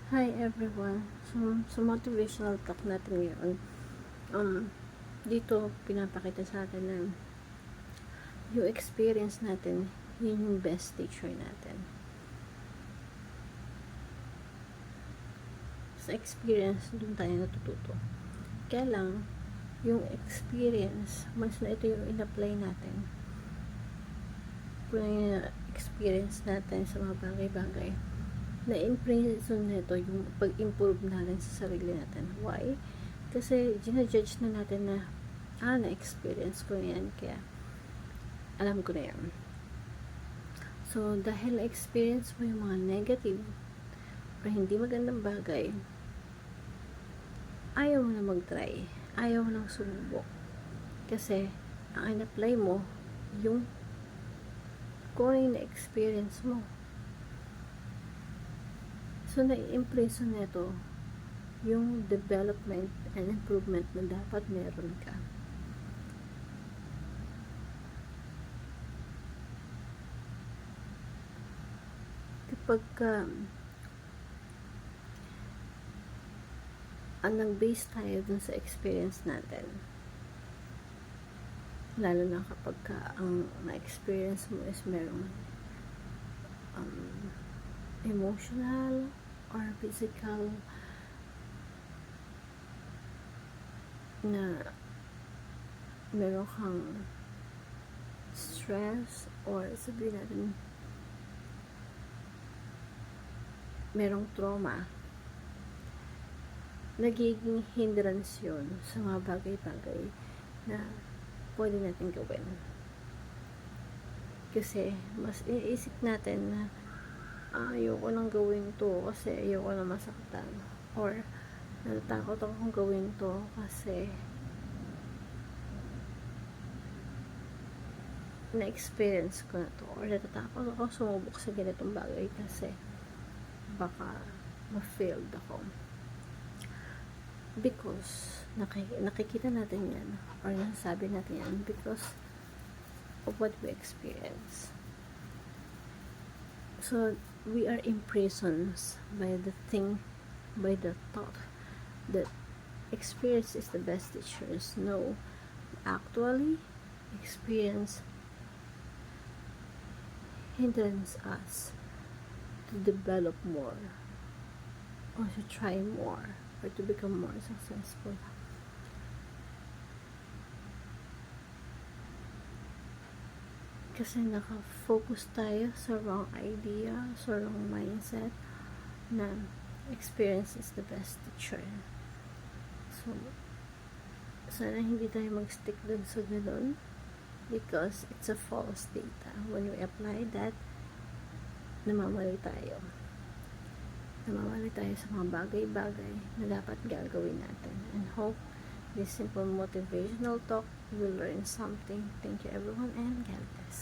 Hi everyone. So motivational talk natin ngayon. Dito pinapakita sa atin na yung experience natin, yun yung best teacher natin. Sa experience, doon tayo natututo. Kaya lang, yung experience, once na ito yung in-apply natin, kung yung experience natin sa mga bagay-bagay, na-imprison nito yung pag-improve natin sa sarili natin. Why? Kasi ginajudge na natin na na-experience ko na yan, kaya alam ko na yan. So, dahil na-experience mo yung mga negative o hindi magandang bagay, ayaw mo na mag-try. Ayaw mo nang sumubok. Kasi, ang in-apply mo, yung kung ano yung na-experience mo. So, na-imprison nito yung development and improvement na dapat meron ka. Kapag nag-base tayo dun sa experience natin, lalo na kapag ang na-experience mo is merong emotional or physical na meron kang stress or sabihin natin merong trauma, nagiging hindrance yun sa mga bagay-bagay na pwede natin gawin. Kasi mas iniisip natin na ayoko nang gawin to kasi ayoko na masaktan, or natatakot akong gawin to kasi na-experience ko na to, or natatakot ako sumubok sa ganitong bagay kasi baka ma-failed ako. Because nakikita natin yan, or nasasabi natin yan because of what we experience. So, we are imprisoned by the thought that experience is the best teachers. No, actually, experience hinders us to develop more, or to try more, or to become more successful. Kasi naka-focus tayo sa wrong idea, sa wrong mindset na experience is the best teacher. So, sana hindi tayo mag-stick dun sa ganun, because it's a false data. When we apply that, namamali tayo. Namamali tayo sa mga bagay-bagay na dapat gagawin natin. And hope this simple motivational talk will learn something. Thank you everyone, and God bless.